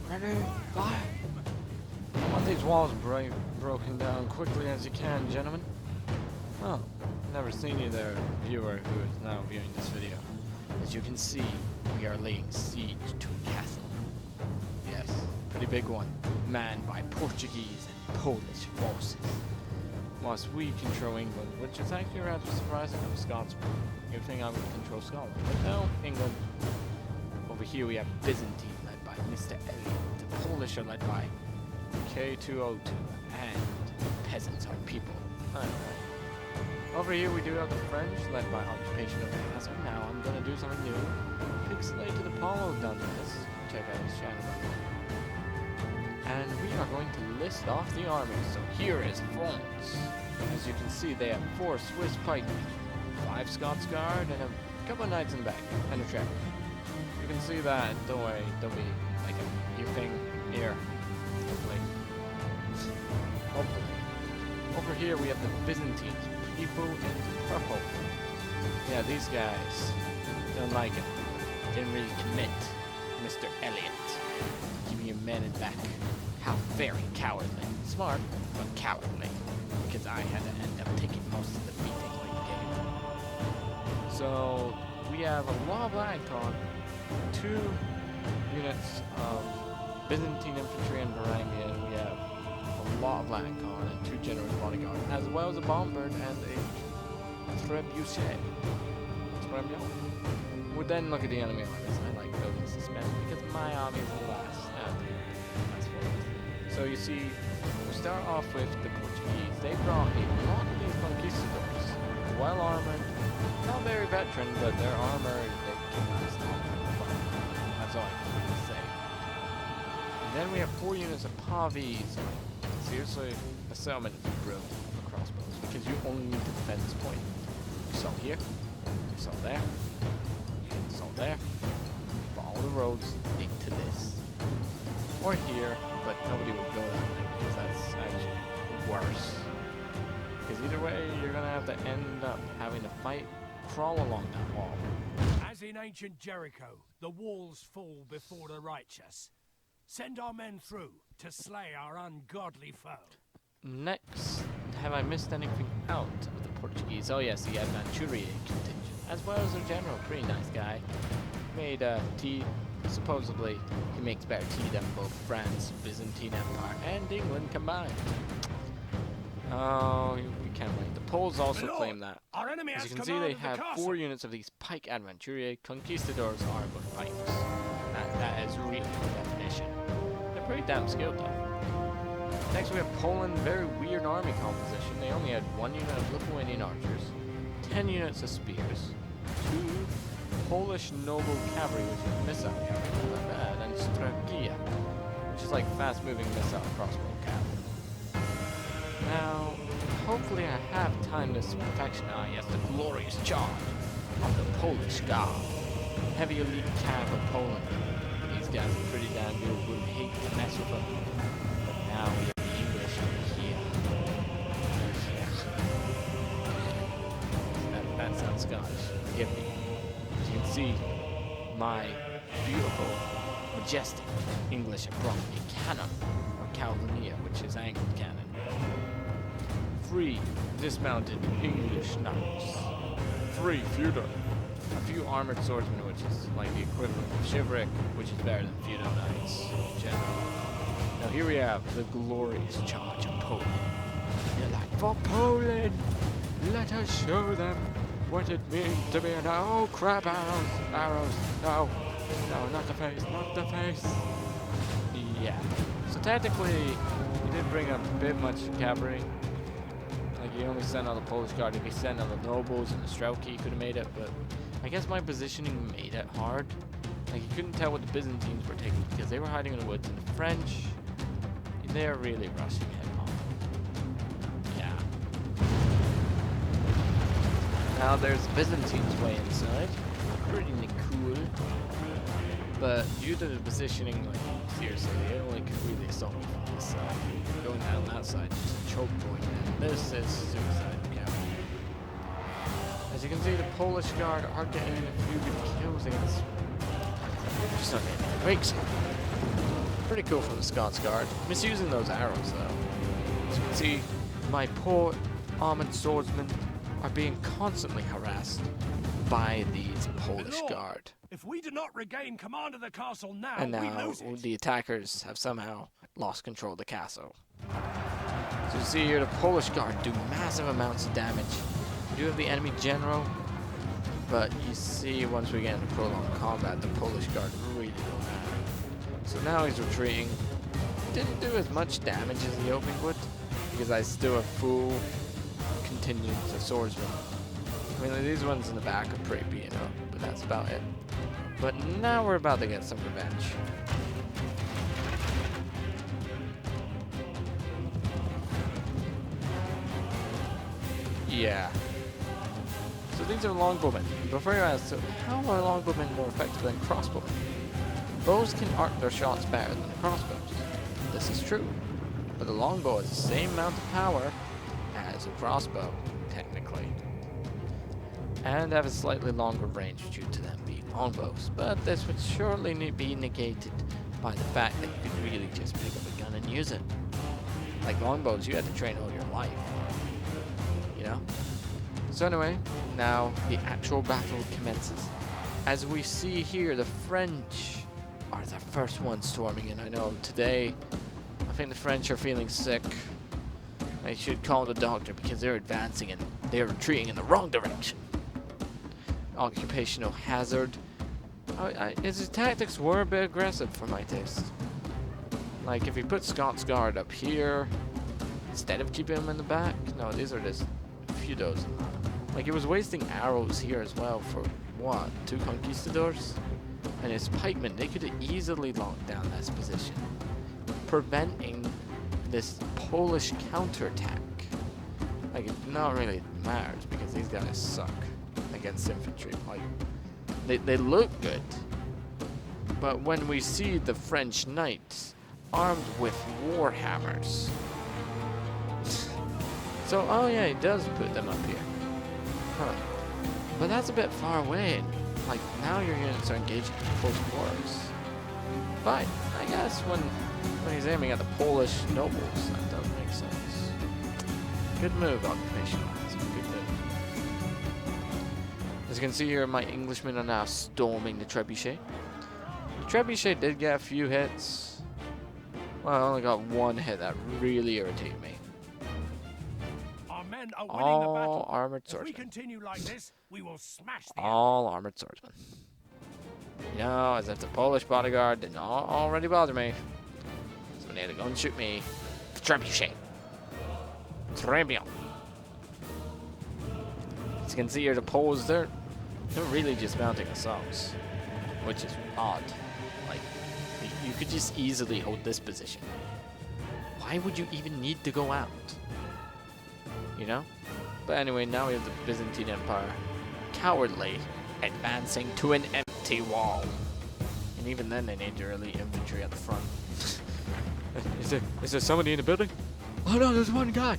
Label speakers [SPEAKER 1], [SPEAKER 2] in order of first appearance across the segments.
[SPEAKER 1] Ready? Fire! I want these walls broken down quickly as you can, gentlemen. Oh, never seen you there, viewer who is now viewing this video. As you can see, we are laying siege to a castle. Yes, pretty big one, manned by Portuguese and Polish forces. Whilst we control England, which is actually rather surprising. I'm a Scotsman. You'd think I would control Scotland, but no, England. Over here we have Byzantine, led by Mr. Elliot. The Polish are led by K202, and PeasantsArePeople. Over here we do have the French, led by Occupational. Now I'm gonna do something new. Pixelated Apollo done this. Check out his channel. And we are going to list off the armies. So here is France. As you can see, they have 4 Swiss Pikemen, 5 Scots Guard, and a couple of knights in the back, and a track. You can see that. Don't worry, don't be like a thing here. Hopefully. Over here we have the Byzantines, people in purple. Yeah, these guys don't like it. Didn't really commit, Mr. Elliot. Give me your men in back. How very cowardly. Smart, but cowardly. Because I had to end up taking most of the beating late game. So we have a lot of Latinkon, 2 units of Byzantine infantry and varangian. We have a lot of Latinkon and 2 generous bodyguards, as well as a bombard and a Trebuchet. That's what I'm yelling. We'll then look at the enemy armies. I like building suspense because my army is the last. So you see, we start off with the Portuguese. They brought a lot of these conquistadors, well armored, not very veteran, but their armor they can last long. That's all I can say. And then we have 4 units of Pavis. Seriously, a settlement is brilliant for crossbows because you only need to defend this point. You saw here, you saw there, you saw there. Follow the roads, lead to this. Or here, but nobody would go that way because that's actually worse. Because either way, you're gonna have to end up having to fight, crawl along that wall.
[SPEAKER 2] As in ancient Jericho, the walls fall before the righteous. Send our men through to slay our ungodly foe.
[SPEAKER 1] Next, have I missed anything out of the Portuguese? Oh yes, the Infantry contingent, as well as their general, pretty nice guy. Made tea. Supposedly, he makes better tea than both France, Byzantine Empire, and England combined. Oh, we can't wait. The Poles also claim that. As you can see, they have 4 units of these pike Infantry conquistadors armed with pikes. That is really the definition. They're pretty damn skilled though. Next we have Poland, very weird army composition. They only had 1 unit of Lithuanian archers, 10 units of spears, 2 Polish noble cavalry, which is missile cavalry, not bad, and Trebuchet, which is like fast-moving missile crossbow cavalry. Now, hopefully I have timed this to perfection. Ah, yes, the glorious charge of the Polish Guard. Heavy elite cav of Poland. These guys are pretty damn good. Would hate to mess with them. But now we have the English here. That sounds Scottish. Forgive me. You can see my beautiful, majestic English have brought me a cannon, or Calvary, which is angled cannon. 3 dismounted English knights. 3 Feudal. A few armored swordsmen, which is like the equivalent of Chivalric, which is better than Feudal knights in general. Now here we have the glorious charge of Poland. They're like, for Poland, let us show them what it means to be an oh crap, arrows, no, not the face, not the face. Yeah. So technically, he did bring up a bit much cavalry. Like he only sent out the Polish Guard. If he sent out the nobles and the Trebuchet, he could have made it. But I guess my positioning made it hard. Like you couldn't tell what the Byzantines were taking because they were hiding in the woods, and the French, they're really rushing headlong. Yeah. Now there's Byzantines way inside, pretty cool, but due to the positioning, like seriously, they only could really assault me from this side. Going down that side, just a choke point, and this is suicide cavalry. As you can see, the Polish Guard are getting a few good kills against. Just not getting the breaks. Pretty cool from the Scots Guard. Misusing those arrows though. As you can see, my poor armored swordsmen are being constantly harassed by these Polish guard.
[SPEAKER 2] If we do not regain command of the castle now,
[SPEAKER 1] And
[SPEAKER 2] we
[SPEAKER 1] now
[SPEAKER 2] lose it.
[SPEAKER 1] the attackers have somehow lost control of the castle. So you see here the Polish guard do massive amounts of damage. We do have the enemy general, but you see once we get into prolonged combat, the Polish guard really go mad. So now he's retreating. Didn't do as much damage as the hoping would, because I still have full contingents of swordsmen. I mean, these ones in the back are pretty beaten up, but that's about it. But now we're about to get some revenge. Yeah. So these are longbowmen. Before you ask, so how are longbowmen more effective than crossbowmen? Bows can arc their shots better than the crossbows. This is true. But the longbow has the same amount of power as a crossbow, technically. And have a slightly longer range due to them being longbows. But this would surely be negated by the fact that you could really just pick up a gun and use it. Like longbows, you had to train all your life. You know? So anyway, now the actual battle commences. As we see here, the French are the first ones storming in. I know today, I think the French are feeling sick. I should call the doctor because they're advancing and they're retreating in the wrong direction. Occupational hazard. His tactics were a bit aggressive for my taste. Like if he put Scots Guard up here instead of keeping him in the back. No, these are just Feudals. Like he was wasting arrows here as well for what? 2 conquistadors? And his pikemen, they could have easily locked down this position, preventing this Polish counterattack. Like it not really matters because these guys suck against infantry. Like they look good, but when we see the French knights armed with war hammers, so oh yeah, he does put them up here, huh? But that's a bit far away. Like now your units are engaging in close quarters. But I guess when he's aiming at the Polish nobles, that does make sense. Good move, Occupational. Good move. As you can see here, my Englishmen are now storming the Trebuchet. The Trebuchet did get a few hits. Well, I only got 1 hit that really irritated me.
[SPEAKER 2] Our men are winning
[SPEAKER 1] All
[SPEAKER 2] the battle.
[SPEAKER 1] armored
[SPEAKER 2] If we
[SPEAKER 1] swordsmen.
[SPEAKER 2] continue like this, we will smash the
[SPEAKER 1] All armored swordsmen. You know, as if the Polish bodyguard didn't already bother me. So they had to go and shoot me. Trebuchet. Trebuchet. As you can see here, the Poles, they're really just mounting assaults, which is odd. Like, you could just easily hold this position. Why would you even need to go out? You know? But anyway, now we have the Byzantine Empire cowardly advancing to an empty wall. And even then they need their elite infantry at the front. Is there somebody in the building? Oh no, there's one guy.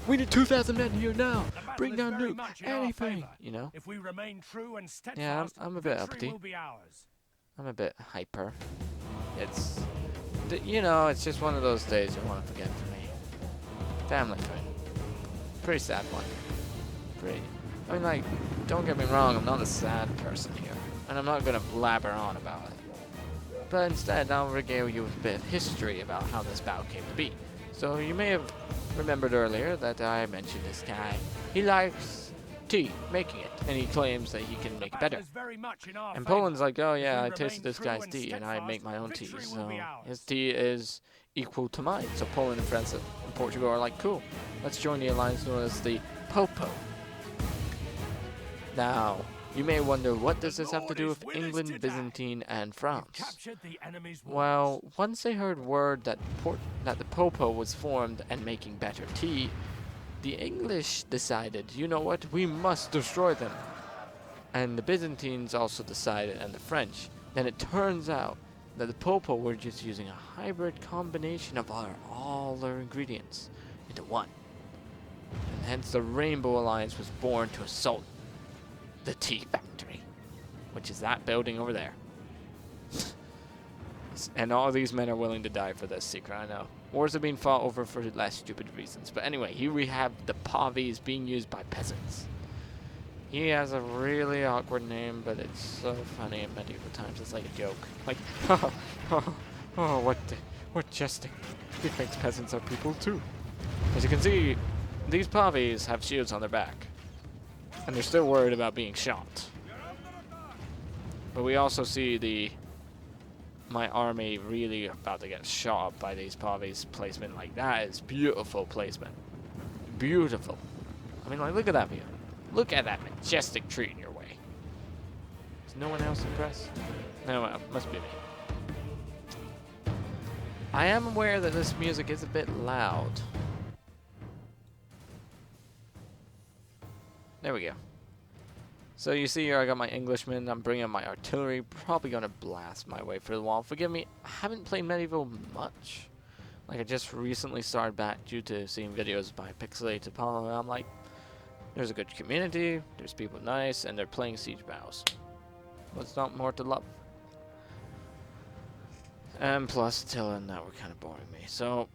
[SPEAKER 1] We need 2,000 men here now. Bring down nuke, anything. You know?
[SPEAKER 2] If we remain true and steadfast,
[SPEAKER 1] Yeah, I'm a bit
[SPEAKER 2] victory
[SPEAKER 1] uppity.
[SPEAKER 2] will be ours.
[SPEAKER 1] I'm a bit hyper. It's, you know, it's just one of those days you want to forget for me. Family thing. Pretty sad one. I mean, like, don't get me wrong, I'm not a sad person here. And I'm not going to blabber on about it. But instead, I'll regale you with a bit of history about how this battle came to be. So you may have remembered earlier that I mentioned this guy. He likes tea, making it, and he claims that he can make it better. And Poland's like, oh yeah, I tasted this guy's tea and I make my own tea, so his tea is equal to mine. So Poland and France and Portugal are like, cool, let's join the alliance known as the Popo. Now, you may wonder, what does this have to do with England, Byzantine, and France? Well, once they heard word that the Popo was formed and making better tea, the English decided, you know what, we must destroy them. And the Byzantines also decided, and the French. Then it turns out that the Popo were just using a hybrid combination of all their ingredients into one. And hence the Rainbow Alliance was born to assault the tea factory, which is that building over there. secrets, and all these men are willing to die for this secret. I know. Wars have been fought over for less stupid reasons. But anyway, here we have the Pavies being used by peasants. He has a really awkward name, but it's so funny in medieval times. It's like a joke. Like, what jesting. He thinks peasants are people too. As you can see, these Pavies have shields on their back. And they're still worried about being shot. But we also see my army really about to get shot up by these Pavies placement. Like, that is beautiful placement. Beautiful. I mean, like, look at that view. Look at that majestic tree in your way. Is no one else impressed? No, well, must be me. I am aware that this music is a bit loud. There we go. So you see here I got my Englishmen, I'm bringing my artillery, probably going to blast my way through the wall. Forgive me, I haven't played Medieval much. Like, I just recently started back due to seeing videos by PeasantsArePeople, and I'm like, there's a good community, there's people nice, and they're playing siege battles. What's not more to love? And plus, Attila and that were kind of boring me. So,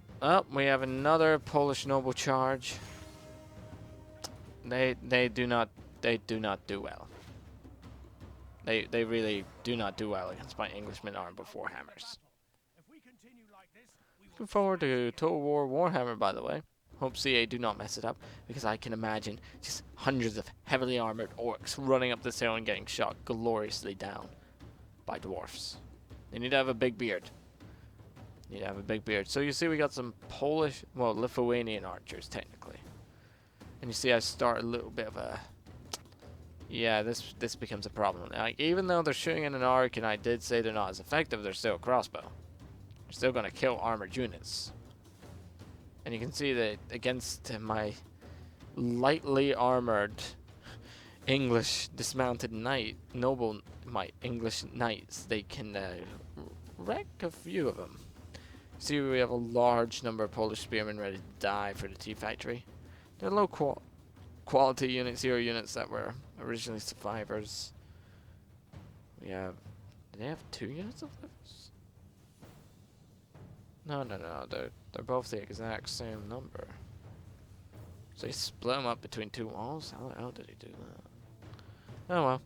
[SPEAKER 1] we have another Polish noble charge. They do not do well. They really do not do well against my Englishmen armed with warhammers. Looking forward to Total War Warhammer, by the way. Hope CA do not mess it up, because I can imagine just hundreds of heavily armored orcs running up this hill and getting shot gloriously down by dwarfs. They need to have a big beard. Need to have a big beard. So you see we got some Polish, well, Lithuanian archers, technically. And you see I start a little bit of a... Yeah, this becomes a problem. Like, even though they're shooting in an arc, and I did say they're not as effective, they're still a crossbow. They're still going to kill armored units. And you can see that against my lightly armored English dismounted knight, my English knights, they can wreck a few of them. See, we have a large number of Polish spearmen ready to die for the tea factory. They're low quality units, hero units that were originally survivors. We have... Do they have 2 units of those? No, they're both the exact same number. So he split them up between 2 walls? How did he do that? Oh well.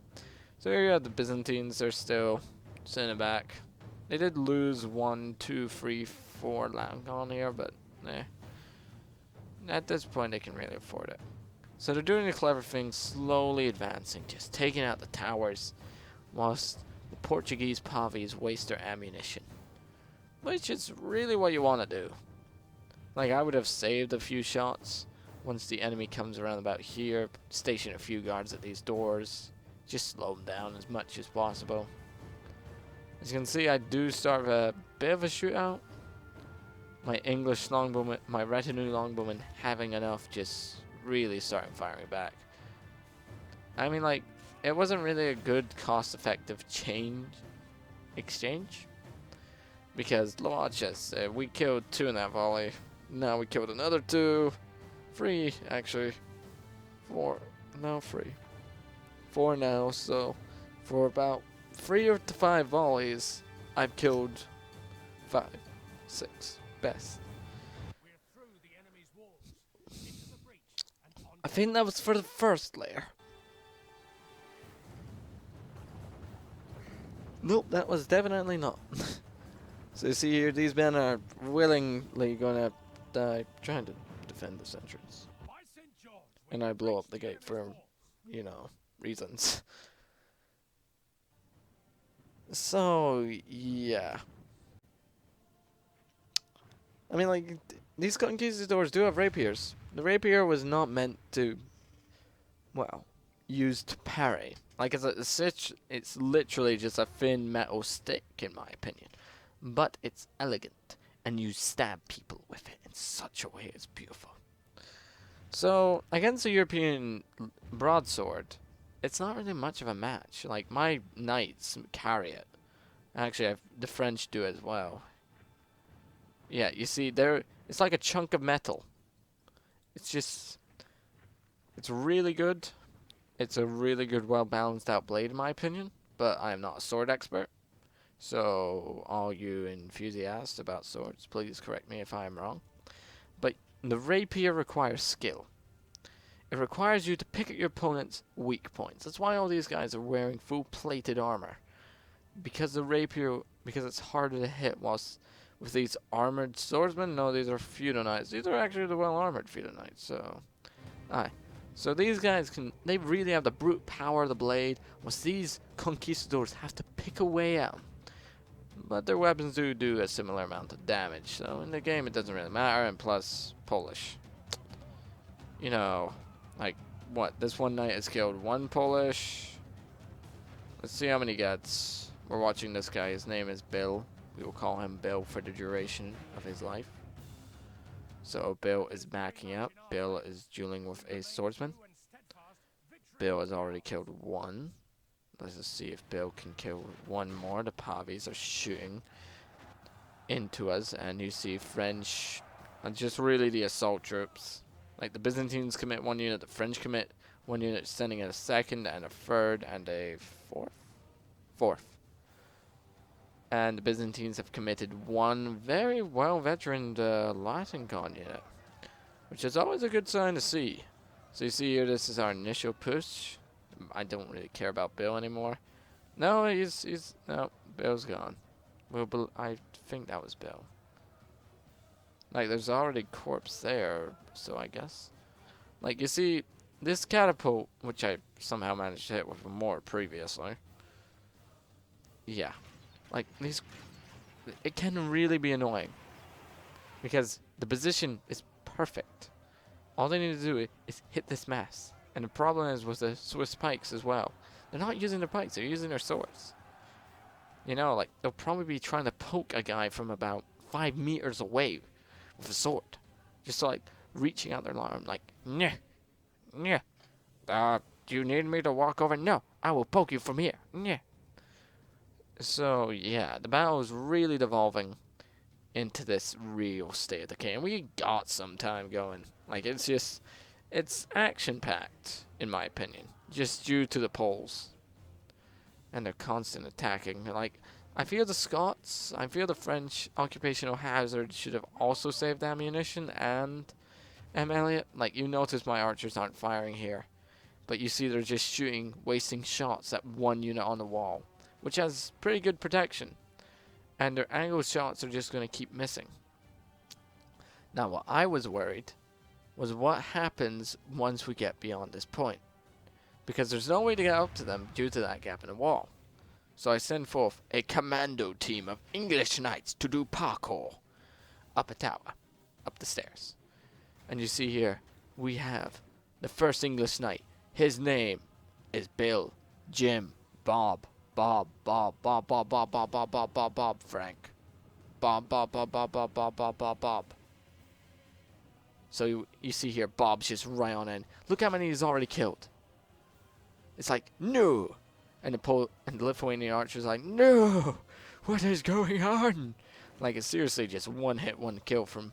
[SPEAKER 1] So here you have the Byzantines, they're still sitting back. They did lose 1, 2, 3, 4 Latinkon here, but at this point they can really afford it. So they're doing a clever thing, slowly advancing, just taking out the towers, whilst the Portuguese Pavies waste their ammunition. Which is really what you want to do. Like, I would have saved a few shots once the enemy comes around about here, station a few guards at these doors, just slow them down as much as possible. As you can see, I do start a bit of a shootout. My English longbowmen, my retinue longbowmen having enough, just really starting firing back. I mean, like, it wasn't really a good cost-effective exchange. Because, watch us, we killed 2 in that volley. Now we killed another 2. 3, actually. 4. No, 3. 4 now, so for about 3 to 5 volleys, I've killed 5, 6, best. I think that was for the first layer. Nope, that was definitely not. So you see here, these men are willingly gonna die trying to defend this entrance. And I blow up the gate for, you know, reasons. So, yeah. I mean, like, these conquistadors do have rapiers. The rapier was not meant to, well, used to parry. Like, it's literally just a thin metal stick, in my opinion. But it's elegant, and you stab people with it in such a way it's beautiful. So, against a European broadsword, it's not really much of a match. Like, my knights carry it. Actually, the French do as well. Yeah, you see, it's like a chunk of metal. It's really good. It's a really good, well-balanced out blade, in my opinion. But I am not a sword expert. So, all you enthusiasts about swords, please correct me if I'm wrong. But the rapier requires skill. It requires you to pick at your opponent's weak points. That's why all these guys are wearing full-plated armor. Because the rapier, because it's harder to hit, whilst with these armored swordsmen, no, these are feudal knights. These are actually the well-armored feudal knights, so... Aye. So these guys they really have the brute power of the blade, whilst these conquistadors have to pick away at them. But their weapons do a similar amount of damage, so in the game it doesn't really matter, and plus, Polish. You know, like, what, this one knight has killed one Polish. Let's see how many he gets. We're watching this guy, his name is Bill. We will call him Bill for the duration of his life. So Bill is backing up. Bill is dueling with a swordsman. Bill has already killed one. Let's just see if Bill can kill one more. The Pavis are shooting into us, and you see French, and just really the assault troops. Like the Byzantines commit one unit, the French commit one unit, sending in a second and a third and a fourth. And the Byzantines have committed one very well veteraned Latinkon unit, which is always a good sign to see. So you see here, this is our initial push. I don't really care about Bill anymore. No, no, Bill's gone. Well, I think that was Bill. Like, there's already corpse there, so I guess. Like, you see, this catapult, which I somehow managed to hit with more previously. Yeah. Like, it can really be annoying. Because the position is perfect. All they need to do is hit this mass. And the problem is with the Swiss pikes as well. They're not using their pikes, they're using their swords. You know, like, they'll probably be trying to poke a guy from about 5 meters away with a sword. Just like, reaching out their arm, like, nyeh, nyeh. Do you need me to walk over? No, I will poke you from here, nyeh. So, yeah, the battle is really devolving into this real state of decay. And we got some time going. Like, it's action-packed, in my opinion. Just due to the Poles. And their constant attacking. Like, I feel the Scots, I feel the French occupational hazard should have also saved ammunition, and Elliot, like, you notice my archers aren't firing here. But you see they're just shooting, wasting shots at one unit on the wall, which has pretty good protection. And their angle shots are just going to keep missing. Now, what I was worried was what happens once we get beyond this point. Because there's no way to get up to them due to that gap in the wall. So I send forth a commando team of English knights to do parkour up a tower, up the stairs. And you see here, we have the first English knight. His name is Bill, Jim, Bob, Frank. Bob. So you see here, Bob's just right on in. Look how many he's already killed. It's like, no! And the Lithuanian archer's like, no! What is going on? Like, it's seriously just one hit, one kill from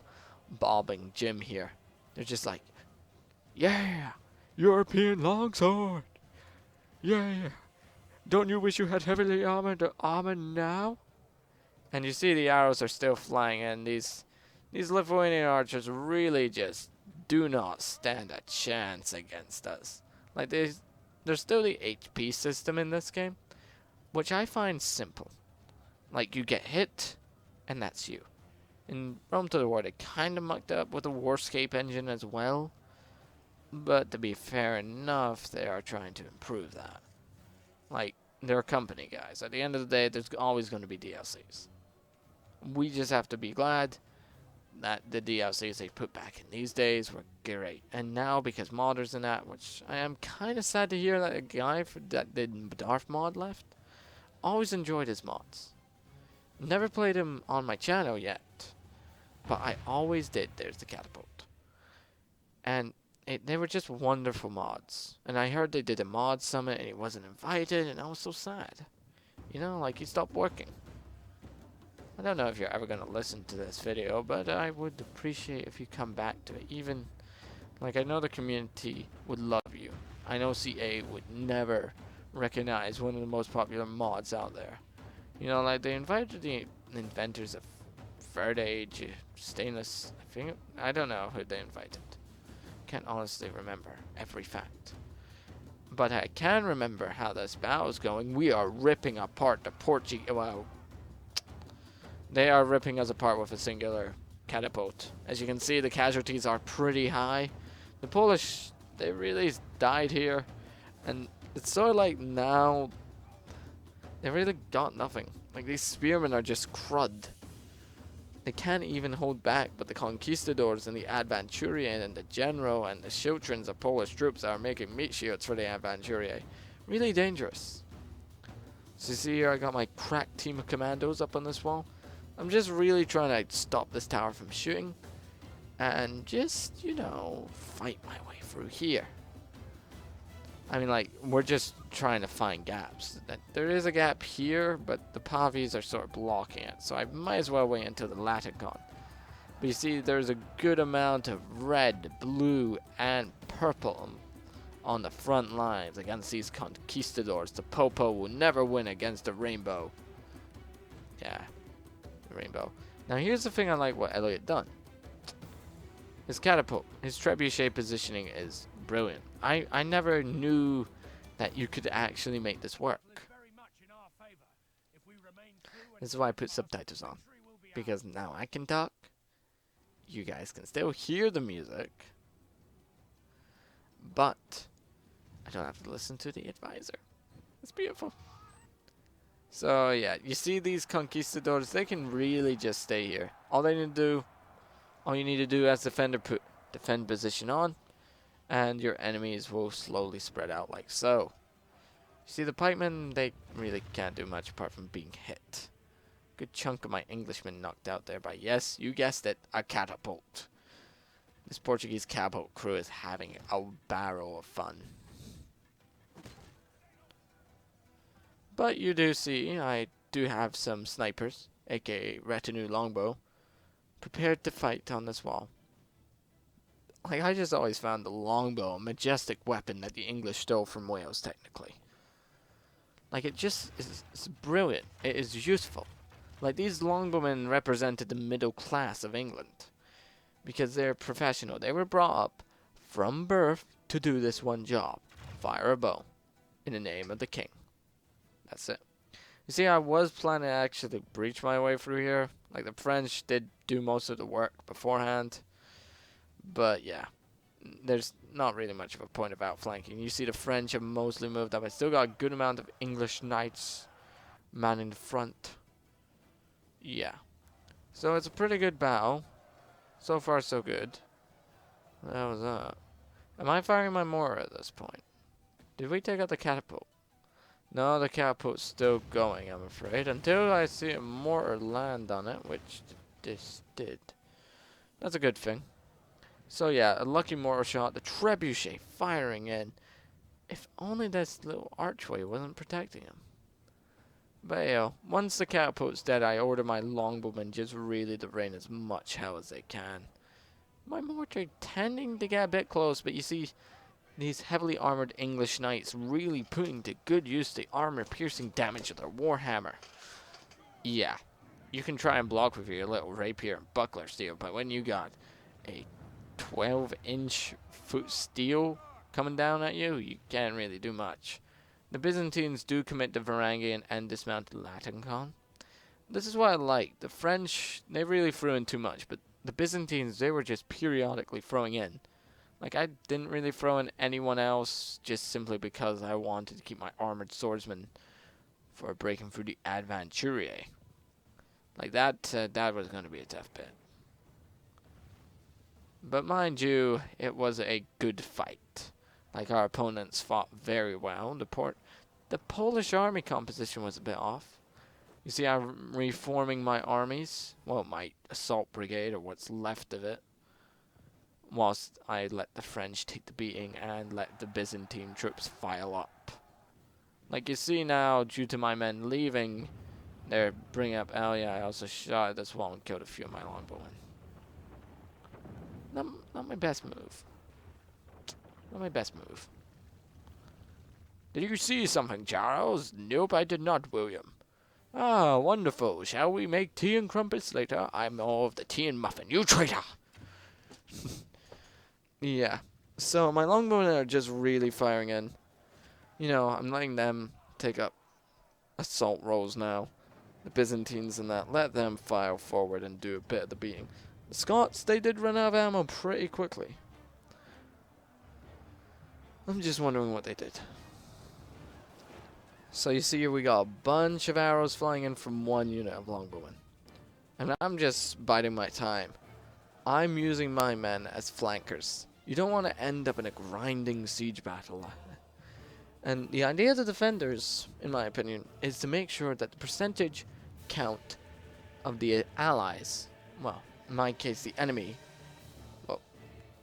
[SPEAKER 1] Bob and Jim here. They're just like, yeah! European longsword! Yeah! Don't you wish you had heavily armored armor now? And you see the arrows are still flying in. These Lithuanian archers really just do not stand a chance against us. Like, there's still the HP system in this game, which I find simple. Like, you get hit, and that's you. In Rome to the War, they kind of mucked up with the Warscape engine as well. But to be fair enough, they are trying to improve that. Like, they're company guys. At the end of the day, there's always going to be DLCs. We just have to be glad that the DLCs they put back in these days were great. And now, because modders and that, which I am kind of sad to hear that a guy that did Darth mod left, always enjoyed his mods. Never played him on my channel yet, but I always did. There's the catapult. And they were just wonderful mods. And I heard they did a mod summit and he wasn't invited, and I was so sad. You know, like, he stopped working. I don't know if you're ever going to listen to this video, but I would appreciate if you come back to it. Even, like, I know the community would love you. I know CA would never recognize one of the most popular mods out there. You know, like they invited the inventors of third age stainless. I don't know who they invited. Can't honestly remember every fact. But I can remember how this battle's going. We are ripping apart the Portuguese. Well, they are ripping us apart with a singular catapult. As you can see, the casualties are pretty high. The Polish, they really died here. And it's sort of like now, they really got nothing. Like, these spearmen are just crud. They can't even hold back, but the conquistadors and the Adventurier and the general and the Schiltrins of Polish troops are making meat shields for the Adventurier. Really dangerous. So you see here, I got my crack team of commandos up on this wall. I'm just really trying to stop this tower from shooting. And just, you know, fight my way through here. I mean, like, we're just trying to find gaps. There is a gap here, but the Pavis are sort of blocking it. So I might as well wait until the Latinkon. But you see, there's a good amount of red, blue, and purple on the front lines against these conquistadors. The Popo will never win against the rainbow. Yeah, the rainbow. Now, here's the thing I like what Elliot done. His catapult, his trebuchet positioning is brilliant. I never knew that you could actually make this work. This is why I put subtitles on. Because now I can talk. You guys can still hear the music. But I don't have to listen to the advisor. It's beautiful. So yeah, you see these conquistadors, they can really just stay here. All you need to do as defender, put defend position on. And your enemies will slowly spread out like so. You see the pikemen, they really can't do much apart from being hit. Good chunk of my Englishmen knocked out there by, yes, you guessed it, a catapult. This Portuguese catapult crew is having a barrel of fun. But you do see, I do have some snipers, aka retinue longbow, prepared to fight on this wall. Like, I just always found the longbow a majestic weapon that the English stole from Wales, technically. Like, it just is it's brilliant. It is useful. Like, these longbowmen represented the middle class of England. Because they're professional. They were brought up from birth to do this one job. Fire a bow. In the name of the king. That's it. You see, I was planning to actually breach my way through here. Like, the French did do most of the work beforehand. But yeah, there's not really much of a point of outflanking. You see the French have mostly moved up. I still got a good amount of English knights manning the front. Yeah. So it's a pretty good battle. So far so good. That was that. Am I firing my mortar at this point? Did we take out the catapult? No, the catapult's still going, I'm afraid. Until I see a mortar land on it, which this did. That's a good thing. So yeah, a lucky mortar shot, the trebuchet firing in. If only this little archway wasn't protecting him. But yeah, once the catapult's dead, I order my longbowmen just really to rain as much hell as they can. My mortar tending to get a bit close, but you see these heavily armored English knights really putting to good use the armor-piercing damage of their warhammer. Yeah, you can try and block with your little rapier and buckler steel, but when you got a 12-inch foot steel coming down at you, you can't really do much. The Byzantines do commit the varangian and Dismounted Latinkon. This is what I like. The French, they really threw in too much, but the Byzantines, they were just periodically throwing in. Like, I didn't really throw in anyone else just simply because I wanted to keep my armored swordsmen for breaking through the Adventurier. Like, that was going to be a tough bit. But mind you, it was a good fight. Like, our opponents fought very well. The Polish army composition was a bit off. You see, I'm reforming my armies. Well, my assault brigade, or what's left of it. Whilst I let the French take the beating and let the Byzantine troops file up. Like, you see now, due to my men leaving, they're bringing up... Oh yeah, I also shot at this wall and killed a few of my longbowmen. Not my best move. Not my best move. Did you see something, Charles? Nope, I did not, William. Ah, wonderful. Shall we make tea and crumpets later? I'm more of the tea and muffin. You traitor! Yeah. So my longbowmen are just really firing in. You know, I'm letting them take up assault roles now. The Byzantines and that, let them file forward and do a bit of the beating. The Scots, they did run out of ammo pretty quickly. I'm just wondering what they did. So you see here we got a bunch of arrows flying in from one unit of longbowmen. And I'm just biding my time. I'm using my men as flankers. You don't want to end up in a grinding siege battle. And the idea of the defenders, in my opinion, is to make sure that the percentage count of the allies, well, in my case the enemy, well,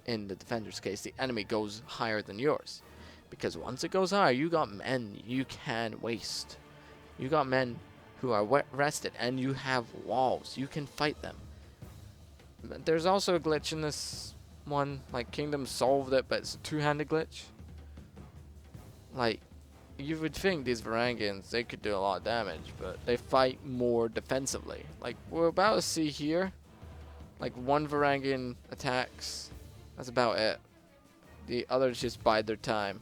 [SPEAKER 1] in the defender's case the enemy goes higher than yours. Because once it goes higher, you got men you can waste. You got men who are rested, and you have walls. You can fight them. But there's also a glitch in this one. Like, Kingdom solved it, but it's a two-handed glitch. Like, you would think these varangians, they could do a lot of damage, but they fight more defensively. Like, we're about to see here. Like, one varangian attacks. That's about it. The others just bide their time.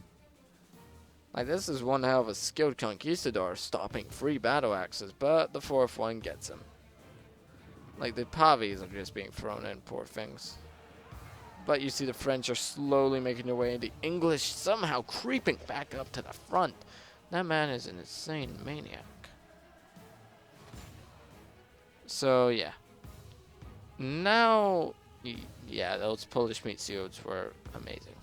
[SPEAKER 1] Like, this is one hell of a skilled conquistador stopping 3 battle axes, but the 4th one gets him. Like, the pavis are just being thrown in, poor things. But you see the French are slowly making their way, and the English somehow creeping back up to the front. That man is an insane maniac. So, yeah. Now, yeah, those Polish meat shields were amazing.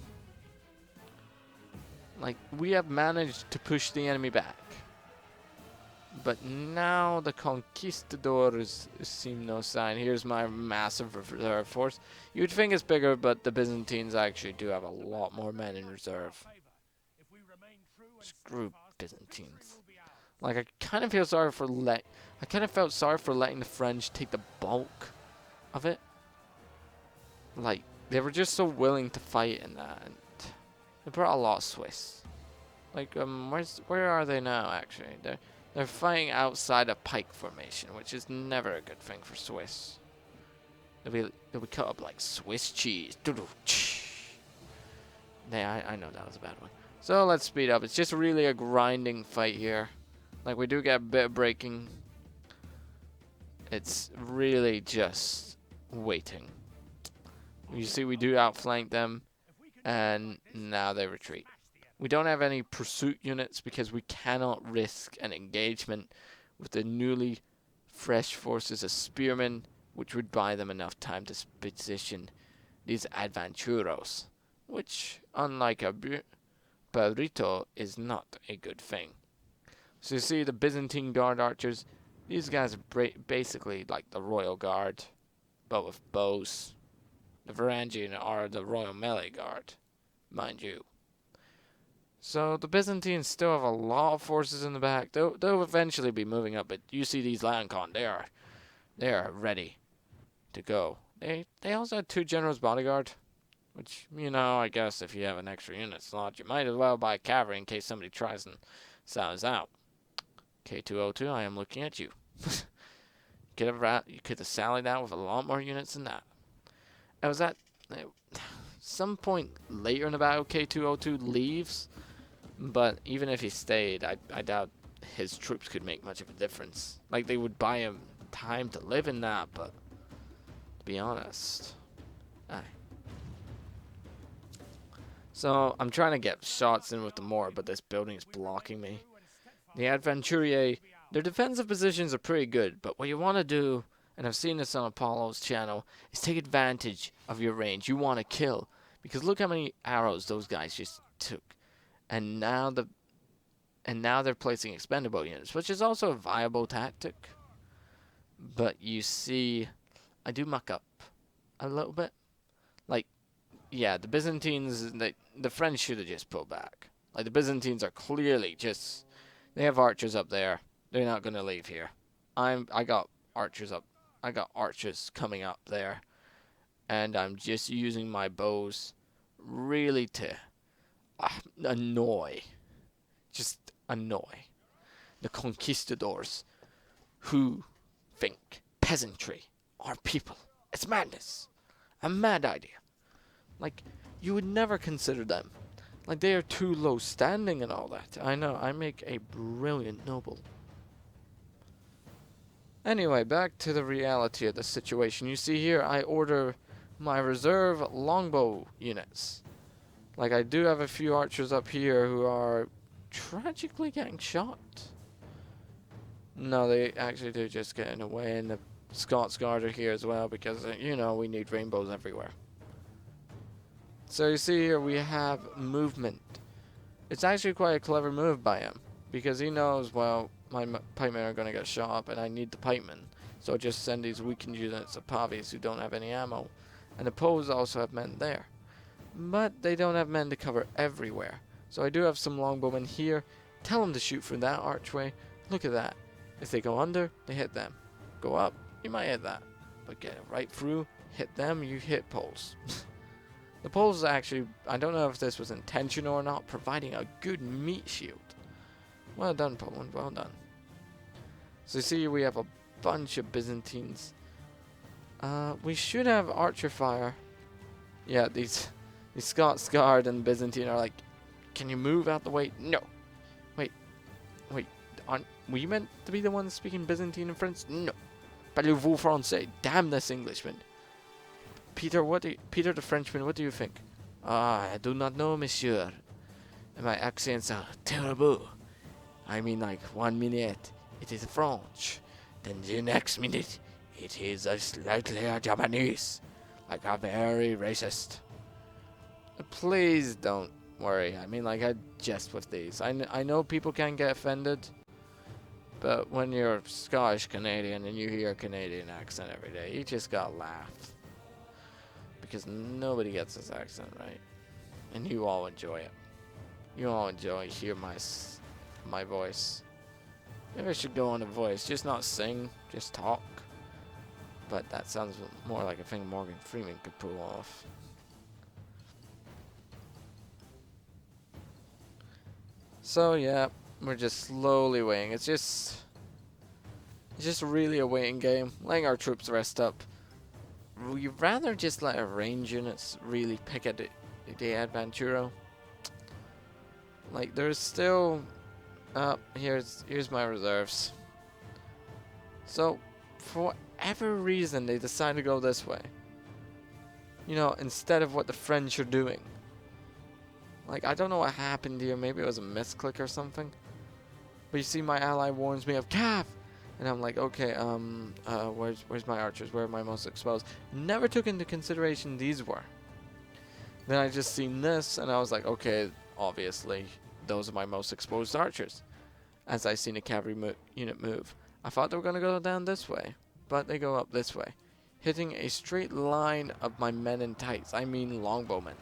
[SPEAKER 1] Like, we have managed to push the enemy back. But now the conquistadors seem no sign. Here's my massive reserve force. You'd think it's bigger, but the Byzantines actually do have a lot more men in reserve. Screw Byzantines. Like, I kind of feel sorry for I kind of felt sorry for letting the French take the bulk of it. Like, they were just so willing to fight in that. And they brought a lot of Swiss. Like, where are they now, actually? They're fighting outside a pike formation, which is never a good thing for Swiss. They'll be cut up like Swiss cheese. Yeah, I know that was a bad one. So let's speed up. It's just really a grinding fight here. Like, we do get a bit of breaking. It's really just waiting. You see, we do outflank them, and now they retreat. We don't have any pursuit units because we cannot risk an engagement with the newly fresh forces of spearmen, which would buy them enough time to position these adventuros, which, unlike a burrito, is not a good thing. So you see the Byzantine Guard archers, these guys are basically like the Royal Guard, but with bows. The Varangian are the Royal Melee Guard, mind you. So the Byzantines still have a lot of forces in the back. They'll eventually be moving up, but you see these Latinkon, they are ready to go. They also have 2 generals bodyguard, which, you know, I guess if you have an extra unit slot, you might as well buy cavalry in case somebody tries and sells out. K202, I am looking at you. You could have sallied out with a lot more units than that. I was at some point later in the battle, K202 leaves, but even if he stayed, I doubt his troops could make much of a difference. Like, they would buy him time to live in that, but to be honest, So I'm trying to get shots in with the mortar, but this building is blocking me. The Infantry, their defensive positions are pretty good, but what you want to do, and I've seen this on Apollo's channel, is take advantage of your range. You want to kill, because look how many arrows those guys just took. And now they're placing expendable units, which is also a viable tactic. But you see, I do muck up a little bit. Like, yeah, the Byzantines, the French should have just pulled back. Like, the Byzantines are clearly just, they have archers up there. They're not going to leave here. I got archers up. I got archers coming up there. And I'm just using my bows really to annoy. Just annoy the conquistadors. who think peasantry are people. It's madness. A mad idea. Like, you would never consider them. Like, they are too low standing and all that. I know, I make a brilliant noble. Anyway, back to the reality of the situation. You see here, I order my reserve longbow units. Like, I do have a few archers up here who are tragically getting shot. No, they actually do just get in the way, and the Scots Guard are here as well because, you know, we need rainbows everywhere. So you see here we have movement. It's actually quite a clever move by him because he knows, well, my pikemen are going to get shot up and I need the pikemen. So just send these weakened units of pavies who don't have any ammo. And the Poles also have men there. But they don't have men to cover everywhere. So I do have some longbowmen here. Tell them to shoot through that archway. Look at that. If they go under, they hit them. Go up, you might hit that. But get it right through, hit them, you hit Poles. The Poles actually, I don't know if this was intentional or not, providing a good meat shield. Well done, Poland, well done. So you see we have a bunch of Byzantines. We should have archer fire. Yeah, these Scots Guard and Byzantine are like, can you move out the way? No. Wait, aren't we meant to be the ones speaking Byzantine and French? No. Parlez-vous français? Damn this Englishman. Peter, Peter the Frenchman, what do you think? I do not know, monsieur. My accents are terrible. I mean, like, 1 minute it is French, then the next minute it is a slightly Japanese, like a very racist. Please don't worry. I mean, like, I jest with these. I know people can get offended, but when you're Scottish Canadian and you hear a Canadian accent every day, you just gotta laugh. Because nobody gets this accent, right? And you all enjoy it. You all hear my voice. Maybe I should go on a voice, just not sing, just talk. But that sounds more like a thing Morgan Freeman could pull off. So yeah, we're just slowly waiting. It's just really a waiting game, letting our troops rest up. We'd rather just let our range units really pick at the Adventuro. Like, there's still here's my reserves. So for whatever reason they decide to go this way, you know, instead of what the French are doing. Like, I don't know what happened here. Maybe it was a misclick or something. But you see, my ally warns me of Cav, and I'm like, okay, where's my archers? Where are my most exposed? Never took into consideration these were. Then I just seen this, and I was like, okay, obviously those are my most exposed archers. As I seen a cavalry unit move, I thought they were gonna go down this way, but they go up this way, hitting a straight line of my men in tights. I mean longbowmen.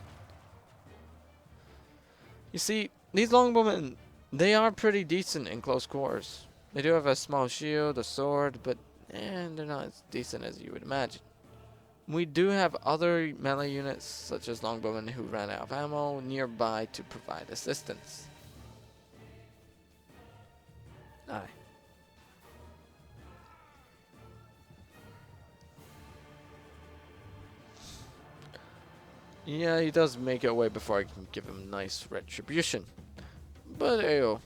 [SPEAKER 1] You see, these longbowmen, they are pretty decent in close quarters. They do have a small shield, a sword, but they're not as decent as you would imagine. We do have other melee units, such as longbowmen who ran out of ammo, nearby to provide assistance. Aye. Yeah, he does make it away before I can give him nice retribution. But ayo.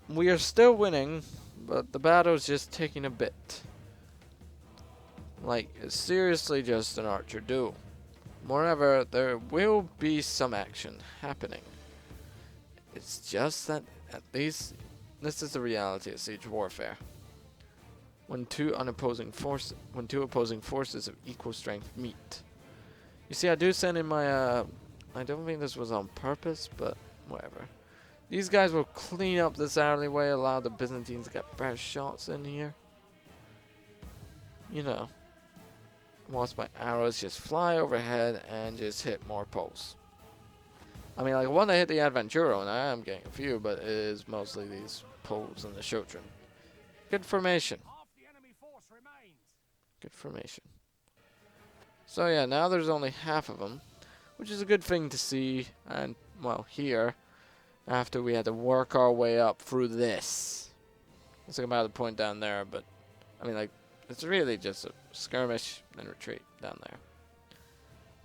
[SPEAKER 1] We are still winning, but the battle's just taking a bit. Like, it's seriously just an archer duel. Moreover, there will be some action happening. It's just that at least this is the reality of siege warfare. When two opposing forces of equal strength meet. You see, I do send in my I don't think this was on purpose, but whatever. These guys will clean up this alleyway, allow the Byzantines to get better shots in here. You know. Whilst my arrows just fly overhead and just hit more poles. I mean, like, one I hit the Adventuro, and I am getting a few, but it is mostly these poles and the Chotron. Good formation. Good formation. So yeah, now there's only half of them, which is a good thing to see. And, well, here, after we had to work our way up through this. Let's think about the point down there, but I mean, like, it's really just a skirmish and retreat down there.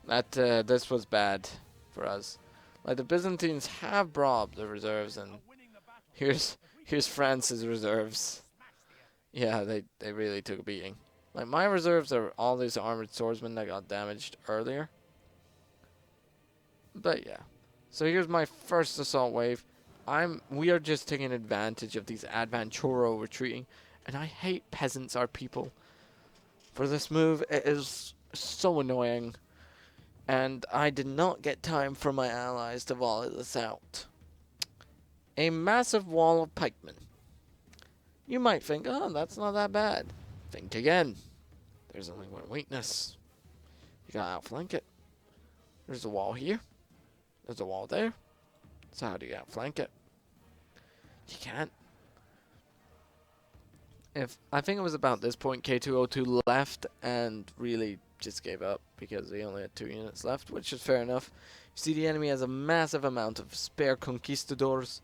[SPEAKER 1] That this was bad for us. Like, the Byzantines have brought up the reserves, and here's France's reserves. Yeah, they really took a beating. Like, my reserves are all these armored swordsmen that got damaged earlier. But yeah. So here's my first assault wave. We are just taking advantage of these Advanturo retreating, and I hate peasants are people. For this move, it is so annoying, and I did not get time for my allies to volley this out. A massive wall of pikemen. You might think, oh, that's not that bad. Think again. There's only one weakness. You gotta outflank it. There's a wall here. There's a wall there. So how do you outflank it? You can't. I think it was about this point K202 left and really just gave up because they only had 2 units left, which is fair enough. You see, the enemy has a massive amount of spare conquistadors,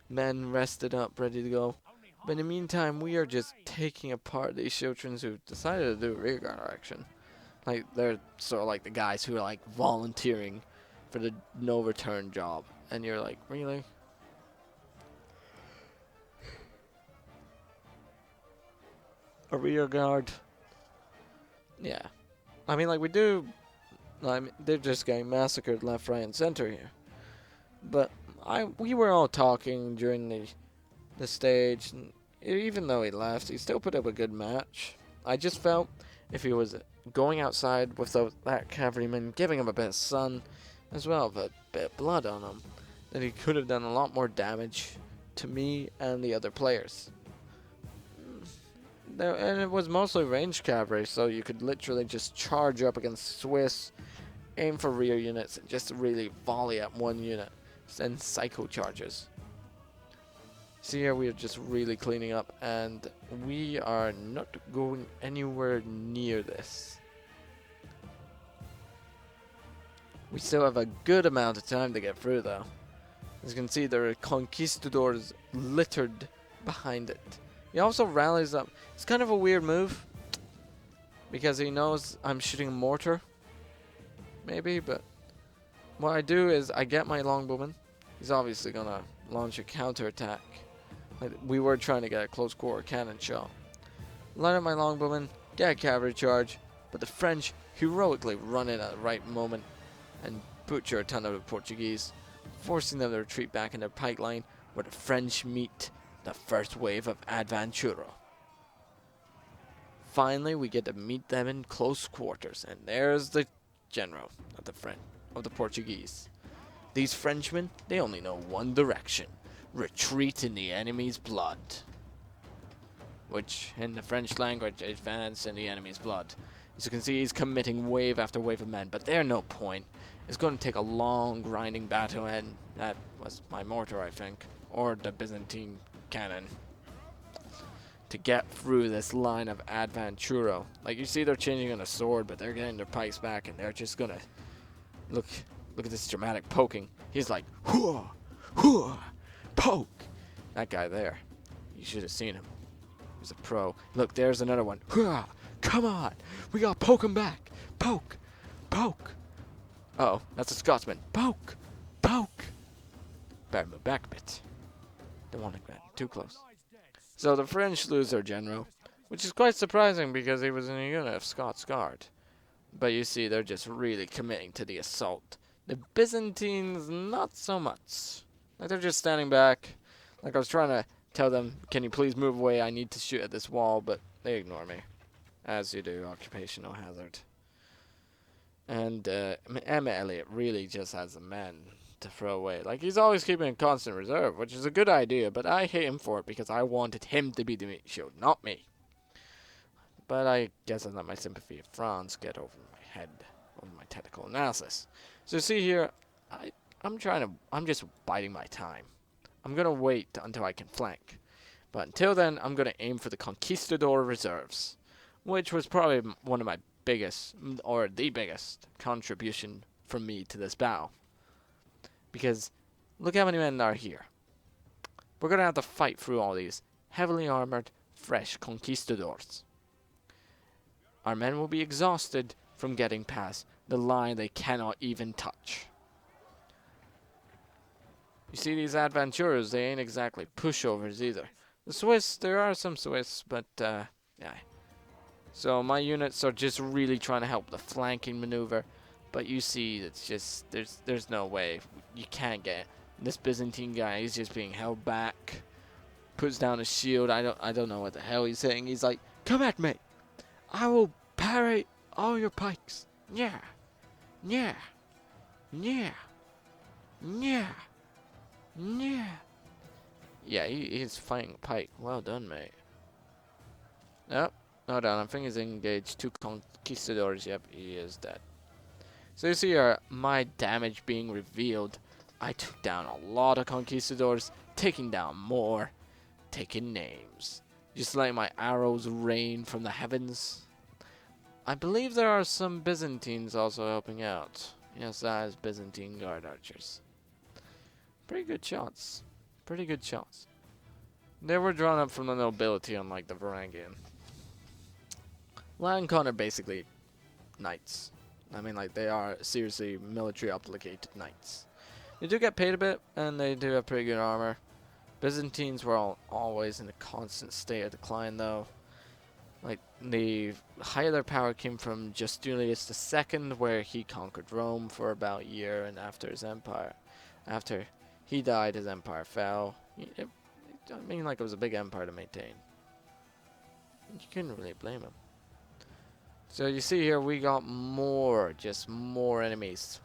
[SPEAKER 1] men rested up, ready to go. But in the meantime, we are just taking apart these Shotrans who decided to do a rearguard action. Like, they're sort of like the guys who are like volunteering for the no return job, and you're like, really? A rear guard? Yeah. I mean, like, we do... I mean, they're just getting massacred left, right, and center here. But we were all talking during the stage, and even though he left, he still put up a good match. I just felt if he was going outside with that cavalryman, giving him a bit of sun, as well as a bit of blood on him, then he could have done a lot more damage to me and the other players. And it was mostly ranged cavalry, so you could literally just charge up against Swiss, aim for rear units, and just really volley at one unit, send psycho charges. See, here we are just really cleaning up, and we are not going anywhere near this. We still have a good amount of time to get through, though. As you can see, there are conquistadors littered behind it. He also rallies up. It's kind of a weird move, because he knows I'm shooting a mortar, maybe, but what I do is I get my longbowman. He's obviously going to launch a counterattack. Like, we were trying to get a close quarter cannon shot. Line up my longbowman, get a cavalry charge, but the French heroically run in at the right moment and butcher a ton of the Portuguese, forcing them to retreat back in their pike line, where the French meet the first wave of Advanturo. Finally, we get to meet them in close quarters, and there's the general of the Portuguese. These Frenchmen, they only know one direction: retreat in the enemy's blood. Which, in the French language, advance in the enemy's blood. As you can see, he's committing wave after wave of men, but they're no point. It's going to take a long, grinding battle, and that was my mortar, I think, or the Byzantine cannon, to get through this line of Advanturo. Like, you see, they're changing on a sword, but they're getting their pikes back, and they're just gonna look at this dramatic poking. He's like, hooah, hooah, poke. That guy there, you should have seen him. He's a pro. Look, there's another one. Hooah, come on, we gotta poke him back. Poke, poke. Uh-oh, that's a Scotsman. Poke, poke. Better move back a bit. Don't want to get too close. So the French lose their general, which is quite surprising because he was in a unit of Scots Guard. But you see, they're just really committing to the assault. The Byzantines, not so much. Like, they're just standing back. Like, I was trying to tell them, can you please move away? I need to shoot at this wall, but they ignore me. As you do, occupational hazard. And Emma Elliott really just has a man to throw away. Like, he's always keeping a constant reserve, which is a good idea, but I hate him for it because I wanted him to be the meat shield, not me. But I guess I let my sympathy of France get over my head, over my technical analysis. So see here, I'm just biding my time. I'm gonna wait until I can flank. But until then, I'm gonna aim for the Conquistador reserves, which was probably one of my biggest, or the biggest, contribution from me to this battle. Because look how many men are here. We're going to have to fight through all these. heavily armored, fresh conquistadors. Our men will be exhausted from getting past the line they cannot even touch. You see these adventurers, they ain't exactly pushovers either. The Swiss, there are some Swiss, but yeah. So my units are just really trying to help the flanking maneuver, but you see it's just there's no way. You can't get it. This Byzantine guy, he's just being held back. Puts down his shield. I don't know what the hell he's saying. He's like, "Come at me. I will parry all your pikes." Yeah. Yeah. Yeah. Yeah. Yeah. Yeah, he's fighting pike. Well done, mate. Nope. Hold on. I think he's engaged 2 conquistadors. Yep, he is dead. So you see here, my damage being revealed. I took down a lot of conquistadors, taking down more, taking names. Just like my arrows rain from the heavens. I believe there are some Byzantines also helping out. Yes, that is Byzantine guard archers. Pretty good shots. Pretty good shots. They were drawn up from the nobility, unlike the varangian. Latinkon are basically knights. I mean, like, they are seriously military obligated knights. They do get paid a bit, and they do have pretty good armor. Byzantines were always in a constant state of decline, though. Like, the height of their power came from Justinius II, where he conquered Rome for about a year, and after he died, his empire fell. I mean, like, it was a big empire to maintain. You couldn't really blame him. So you see here, we got just more enemies.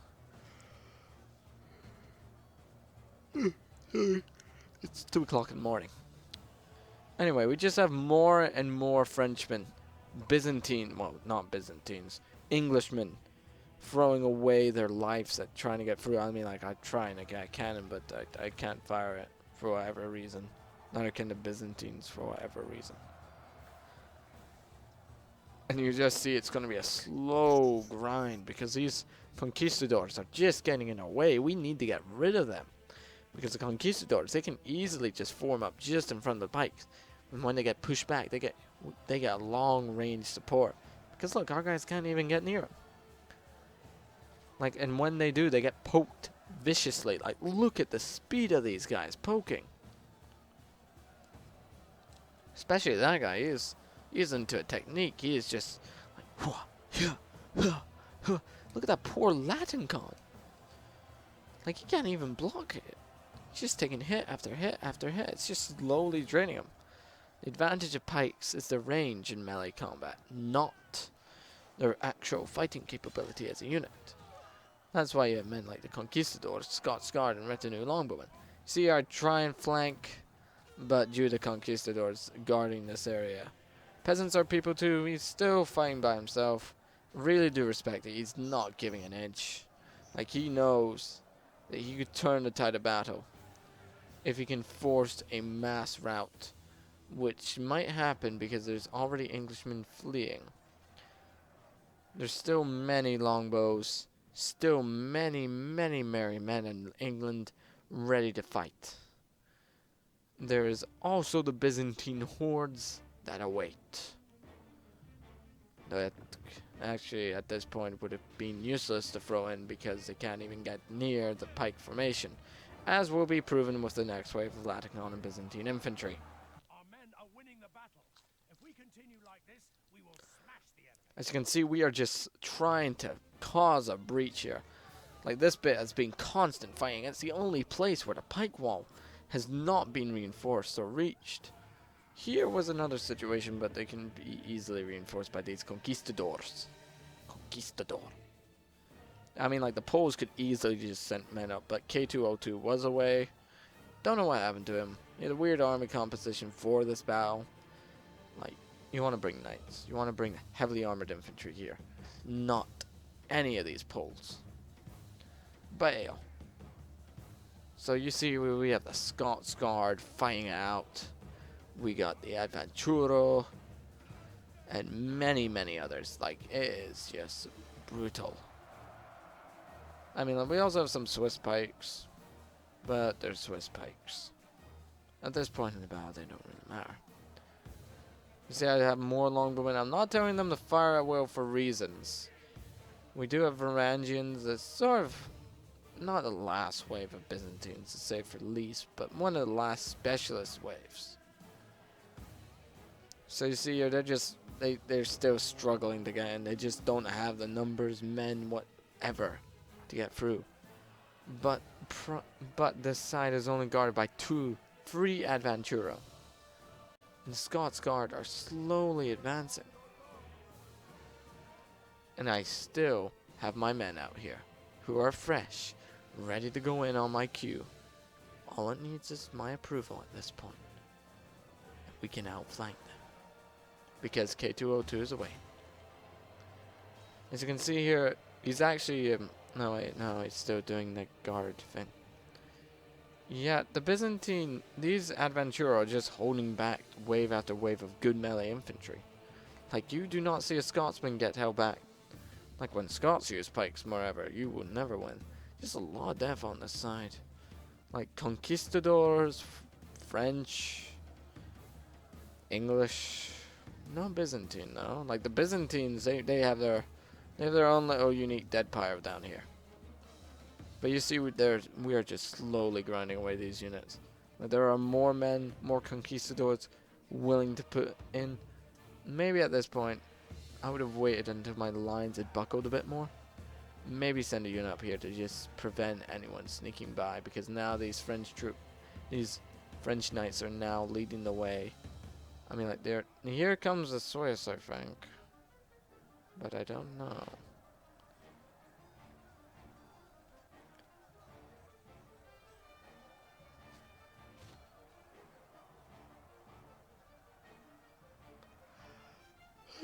[SPEAKER 1] It's 2 o'clock in the morning. Anyway, we just have more and more Frenchmen. Byzantine, well, not Byzantines, Englishmen throwing away their lives at trying to get through. I mean, like, I try and I get a cannon, but I can't fire it for whatever reason. Neither can the Byzantines for whatever reason. And you just see it's going to be a slow grind because these conquistadors are just getting in our way. We need to get rid of them. Because the conquistadors, they can easily just form up just in front of the pikes. And when they get pushed back, they get a long range support. Because look, our guys can't even get near them. Like, and when they do, they get poked viciously. Like, look at the speed of these guys poking. Especially that guy, he's into a technique. He is just like, look at that poor Latinkon. Like, he can't even block it. He's just taking hit after hit after hit. It's just slowly draining him. The advantage of pikes is their range in melee combat, not their actual fighting capability as a unit. That's why you have men like the Conquistadors, Scots Guard, and Retinue Longbowmen. See, I try and flank, but due to Conquistadors guarding this area. Peasants are people too. He's still fighting by himself. Really do respect it. He's not giving an inch. Like, he knows that he could turn the tide of battle if he can force a mass rout, which might happen because there's already Englishmen fleeing. There's still many longbows, still many merry men in England ready to fight. There is also the Byzantine hordes that await. That actually at this point would have been useless to throw in because they can't even get near the pike formation, as will be proven with the next wave of Latinkon and Byzantine infantry.
[SPEAKER 2] Our men are winning the battle. If we continue like this, we will smash the enemy.
[SPEAKER 1] As you can see, we are just trying to cause a breach here. Like, this bit has been constant fighting. It's the only place where the pike wall has not been reinforced or reached. Here was another situation, but they can be easily reinforced by these conquistadors. Conquistador. I mean, like, the Poles could easily just send men up, but K202 was away. Don't know what happened to him. He had a weird army composition for this battle. Like, you want to bring knights. You want to bring heavily armored infantry here. Not any of these Poles. But, yeah. So, you see, we have the Scots Guard fighting it out. We got the Adventuro. And many others. Like, it is just brutal. I mean, we also have some Swiss pikes. But they're Swiss pikes. At this point in the battle, they don't really matter. You see, I have more longbowmen. I'm not telling them to fire at will for reasons. We do have varangians that's sort of not the last wave of Byzantines, to say for least, but one of the last specialist waves. So you see here, they're still struggling to get in. They just don't have the numbers, men, whatever, to get through. But this side is only guarded by 3 Adventuro. And the Scots Guard are slowly advancing. And I still have my men out here, who are fresh, ready to go in on my cue. All it needs is my approval at this point. And we can outflank them. Because K202 is away. As you can see here, he's actually... no, he's still doing the guard thing. Yeah, the Byzantine... These Adventuro are just holding back wave after wave of good melee infantry. Like, you do not see a Scotsman get held back. Like when Scots use pikes, moreover, you will never win. Just a lot of death on this side. Like conquistadors, French, English, no Byzantine though. Like the Byzantines, they have their own little unique dead pyre down here. But you see, we are just slowly grinding away these units. Like there are more men, more conquistadors willing to put in. Maybe at this point, I would have waited until my lines had buckled a bit more. Maybe send a unit up here to just prevent anyone sneaking by, because now these French knights are now leading the way. I mean, like, here comes the Swiss, I think. But I don't know.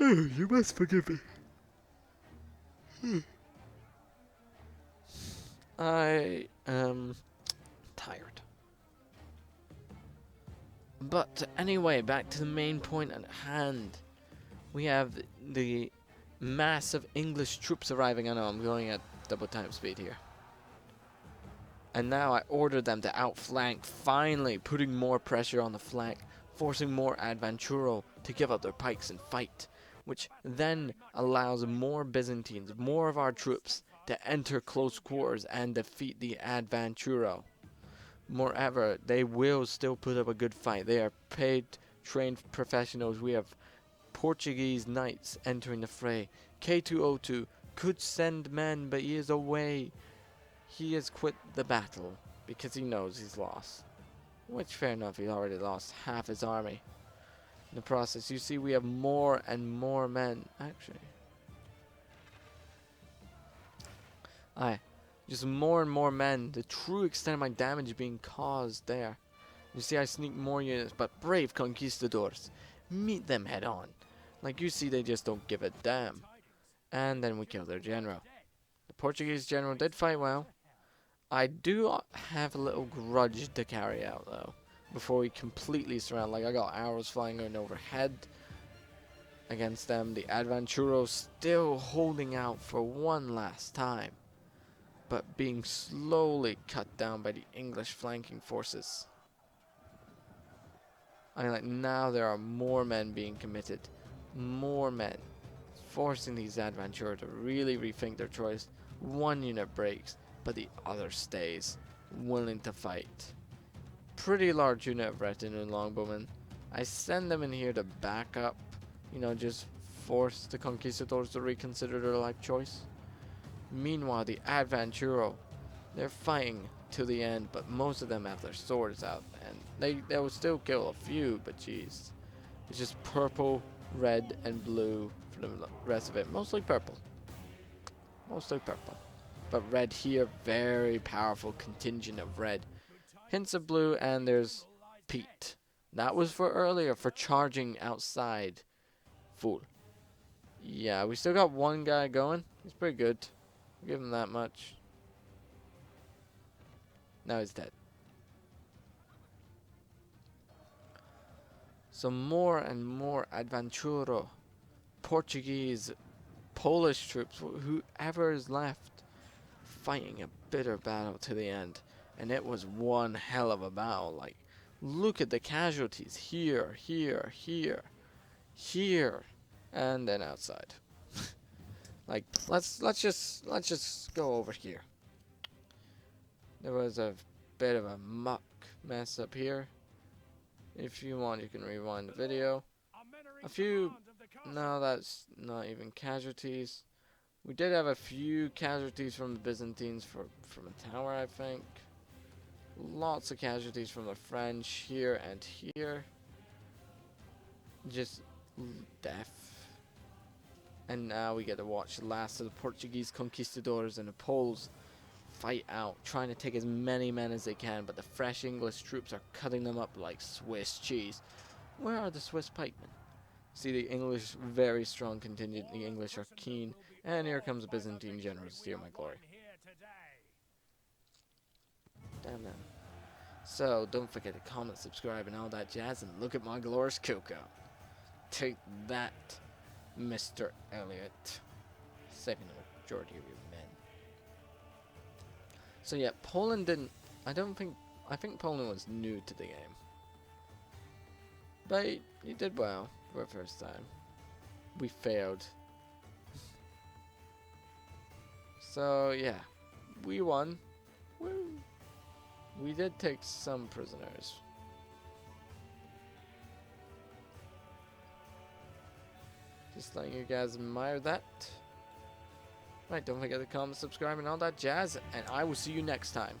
[SPEAKER 1] You must forgive me. I am tired. But anyway, back to the main point at hand. We have the mass of English troops arriving. I know I'm going at double time speed here. And now I order them to outflank, finally putting more pressure on the flank, forcing more Adventuro to give up their pikes and fight, which then allows more Byzantines, more of our troops, to enter close quarters and defeat the Adventuro. Moreover, they will still put up a good fight. They are paid, trained professionals. We have Portuguese knights entering the fray. K202 could send men, but he is away. He has quit the battle because he knows he's lost. Which, fair enough, he already lost half his army. In the process, you see we have more and more men. Actually, just more and more men. The true extent of my damage being caused there. You see I sneak more units, but brave conquistadors, meet them head on. Like you see, they just don't give a damn. And then we kill their general. The Portuguese general did fight well. I do have a little grudge to carry out though, before we completely surround. Like I got arrows flying in overhead against them. The Adventuro still holding out for one last time, but being slowly cut down by the English flanking forces. I mean, like now there are more men being committed, more men, forcing these Adventuro to really rethink their choice. One unit breaks, but the other stays, willing to fight. Pretty large unit of retinue and longbowmen. I send them in here to back up, just force the conquistadors to reconsider their life choice. Meanwhile, the Adventuro, they're fighting to the end, but most of them have their swords out, and they will still kill a few, but jeez. It's just purple, red, and blue for the rest of it. Mostly purple. Mostly purple. But red here, very powerful contingent of red. Hints of blue, and there's Pete. That was for earlier, for charging outside. Fool. Yeah, we still got one guy going. He's pretty good. Give him that much. Now he's dead. So more and more Adventuro, Portuguese, Polish troops, whoever is left, fighting a bitter battle to the end. And it was one hell of a battle. Like, Look at the casualties here, here, here, here, and then outside. Like, let's just go over here. There was a bit of a muck mess up here. If you want, you can rewind the video. A few. No, that's not even casualties. We did have a few casualties from the Byzantines from a tower, I think. Lots of casualties from the French here and here. Just death. And now we get to watch the last of the Portuguese conquistadors and the Poles fight out, trying to take as many men as they can, but the fresh English troops are cutting them up like Swiss cheese. Where are the Swiss Pikemen? See the English, very strong contingent. The English are keen, and here comes the Byzantine generals to steal my glory. Damn them. So, don't forget to comment, subscribe, and all that jazz, and look at my glorious Coco. Take that, Mr. Elliot. Saving the majority of your men. So yeah, Poland didn't, I think Poland was new to the game. But he did well for the first time. We failed. So yeah, we won. Woo. We did take some prisoners. Just letting you guys admire that. Right, don't forget to comment, subscribe, and all that jazz. And I will see you next time.